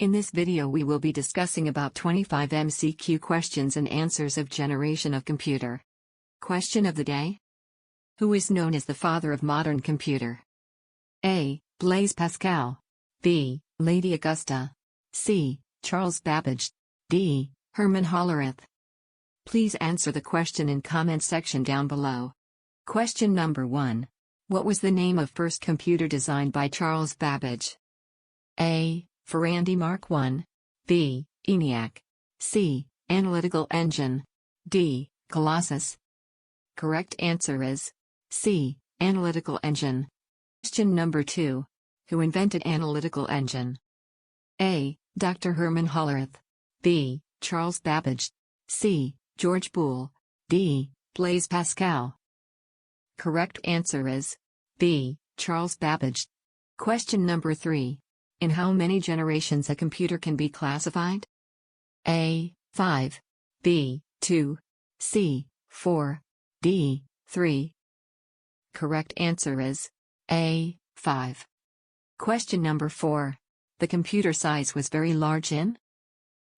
In this video we will be discussing about 25 MCQ questions and answers of generation of computer. Question of the day. Who is known as the father of modern computer? A. Blaise Pascal. B. Lady Augusta. C. Charles Babbage. D. Hermann Hollerith. Please answer the question in comment section down below. Question number 1. What was the name of first computer designed by Charles Babbage? A. Ferranti Mark I. B. ENIAC. C. Analytical Engine. D. Colossus. Correct answer is C. Analytical Engine. Question number 2. Who invented Analytical Engine? A. Dr. Hermann Hollerith. B. Charles Babbage. C. George Boole. D. Blaise Pascal. Correct answer is B. Charles Babbage. Question number 3. In how many generations a computer can be classified? A. 5. B. 2. C. 4. D. 3. Correct answer is A. 5. Question number 4. The computer size was very large in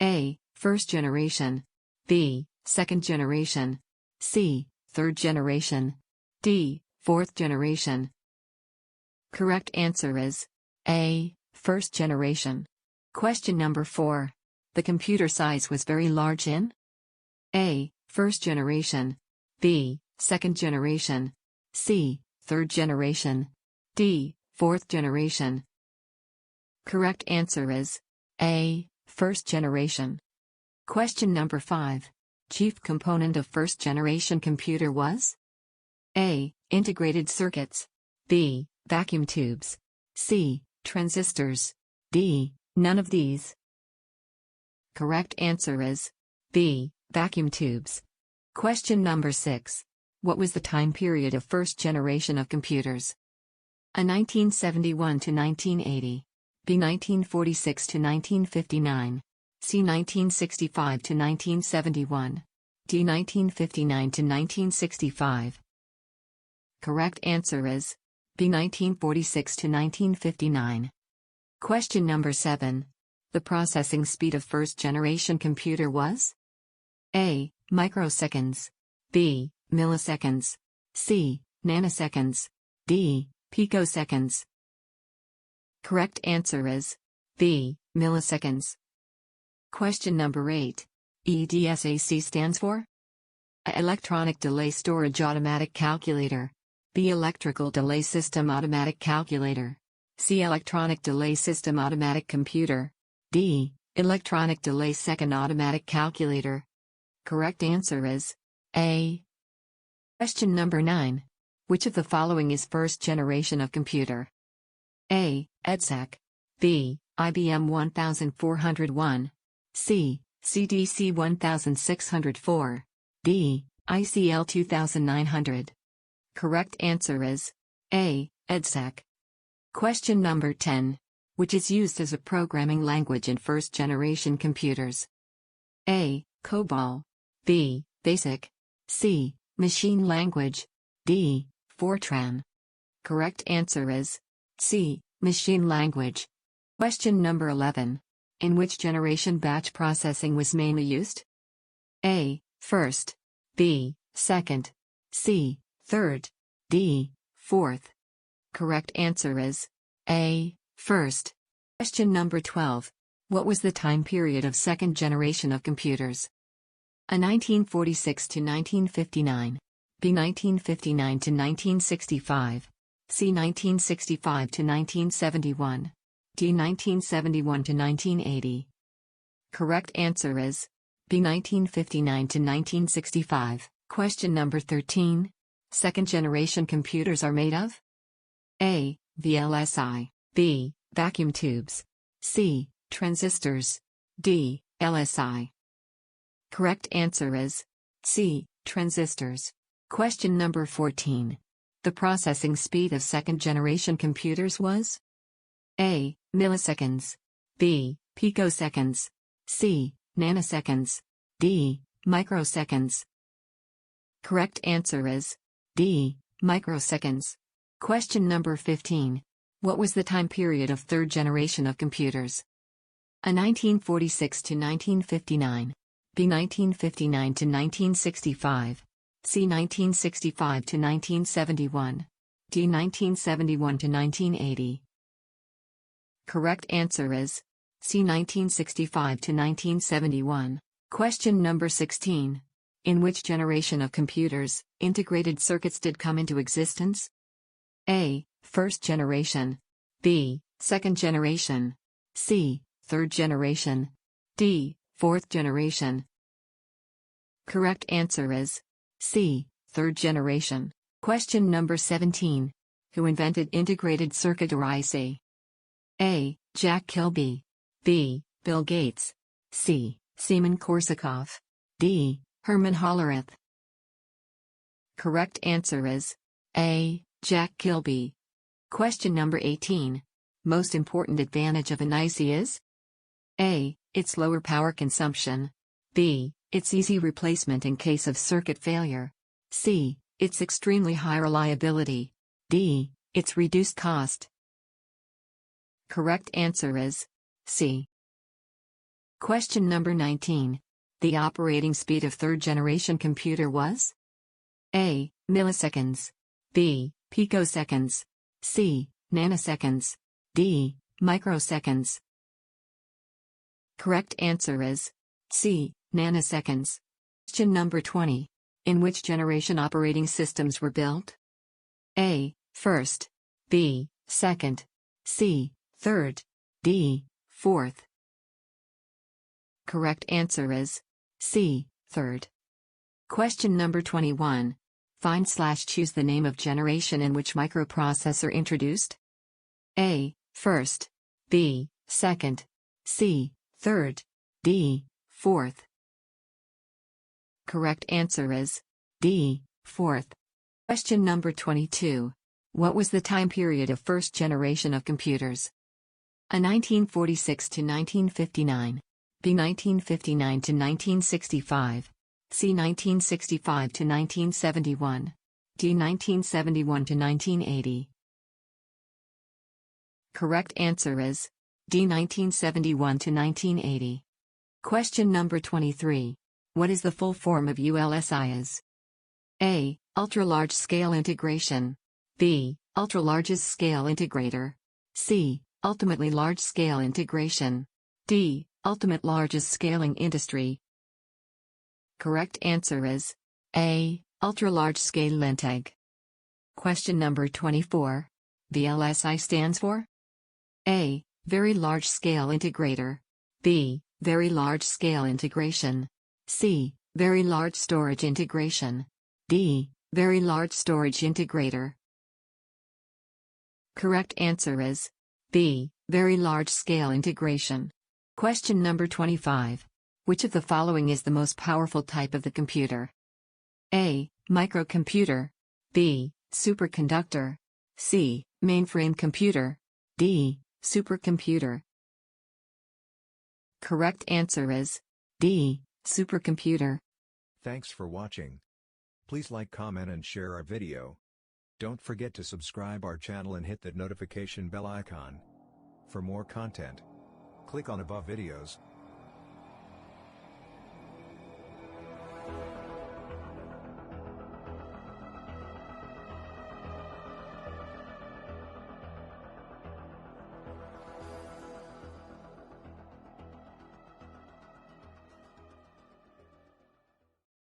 A. First generation. B. Second generation. C. Third generation. D. Fourth generation. Correct answer is A. First generation. Question number 4. The computer size was very large in A. First generation. B. Second generation. C. Third generation. D. Fourth generation. Correct answer is A. First generation. Question number 5. Chief component of first generation computer was A. Integrated circuits. B. Vacuum tubes. C. Transistors. D. None of these. Correct answer is B. Vacuum tubes. Question number 6. What was the time period of first generation of computers? A. 1971 to 1980. B. 1946 to 1959. C. 1965 to 1971. D. 1959 to 1965. Correct answer is B. 1946 to 1959. Question number 7. The processing speed of first-generation computer was A. Microseconds. B. Milliseconds. C. Nanoseconds. D. Picoseconds. Correct answer is B. Milliseconds. Question number 8. EDSAC stands for A. Electronic Delay Storage Automatic Calculator. B. Electrical Delay System Automatic Calculator. C. Electronic Delay System Automatic Computer. D. Electronic Delay Second Automatic Calculator. Correct answer is A. Question number 9. Which of the following is first generation of computer? A. EDSAC. B. IBM 1401. C. CDC 1604. D. ICL 2900. Correct answer is A. EDSAC. Question number 10. Which is used as a programming language in first-generation computers? A. COBOL. B. BASIC. C. Machine language. D. Fortran. Correct answer is C. Machine language. Question number 11. In which generation batch processing was mainly used? A. First. B. Second. C. Third. D. Fourth. Correct answer is A. First. Question number 12. What was the time period of second generation of computers? A. 1946 to 1959. B. 1959 to 1965. C. 1965 to 1971. D. 1971 to 1980. Correct answer is B. 1959 to 1965. Question number 13. Second-generation computers are made of A. VLSI. B. Vacuum tubes. C. Transistors. D. LSI. Correct answer is C. Transistors. Question number 14. The processing speed of second-generation computers was A. Milliseconds. B. Picoseconds. C. Nanoseconds. D. Microseconds. Correct answer is D. Microseconds. Question number 15. What was the time period of third generation of computers? A 1946 to 1959. B 1959 to 1965. C 1965 to 1971. D 1971 to 1980. Correct answer is C 1965 to 1971. Question number 16. In which generation of computers, integrated circuits did come into existence? A. First generation. B. Second generation. C. Third generation. D. Fourth generation. Correct answer is C. Third generation. Question number 17. Who invented integrated circuit or IC? A. Jack Kilby. B. Bill Gates. C. Seaman Korsakov. D. Herman Hollerith. Correct answer is A. Jack Kilby. Question number 18. Most important advantage of an IC is? A. Its lower power consumption. B. Its easy replacement in case of circuit failure. C. Its extremely high reliability. D. Its reduced cost. Correct answer is C. Question number 19. The operating speed of third-generation computer was? A. Milliseconds. B. Picoseconds. C. Nanoseconds. D. Microseconds. Correct answer is C. Nanoseconds. Question number 20. In which generation operating systems were built? A. First. B. Second. C. Third. D. Fourth. Correct answer is C. Third. Question number 21. Find/choose the name of generation in which microprocessor introduced? A. First. B. Second. C. Third. D. Fourth. Correct answer is D. Fourth. Question number 22. What was the time period of first generation of computers? A. 1946 to 1959. B. 1959 to 1965. C. 1965 to 1971. D. 1971 to 1980. Correct answer is D. 1971 to 1980. Question number 23. What is the full form of ULSI is? A. Ultra-large scale integration. B. Ultra-largest scale integrator. C. Ultimately large scale integration. D. Ultimate largest scaling industry. Correct answer is A. Ultra-large scale integ. Question number 24. VLSI stands for? A. Very large scale integrator. B. Very large scale integration. C. Very large storage integration. D. Very large storage integrator. Correct answer is B. Very large scale integration. Question number 25. Which of the following is the most powerful type of the computer? A. Microcomputer. B. Superconductor. C. Mainframe computer. D. Supercomputer. Correct answer is D. Supercomputer. Thanks for watching. Please like, comment and share our video. Don't forget to subscribe our channel and hit that notification bell icon. For more content, click on above videos.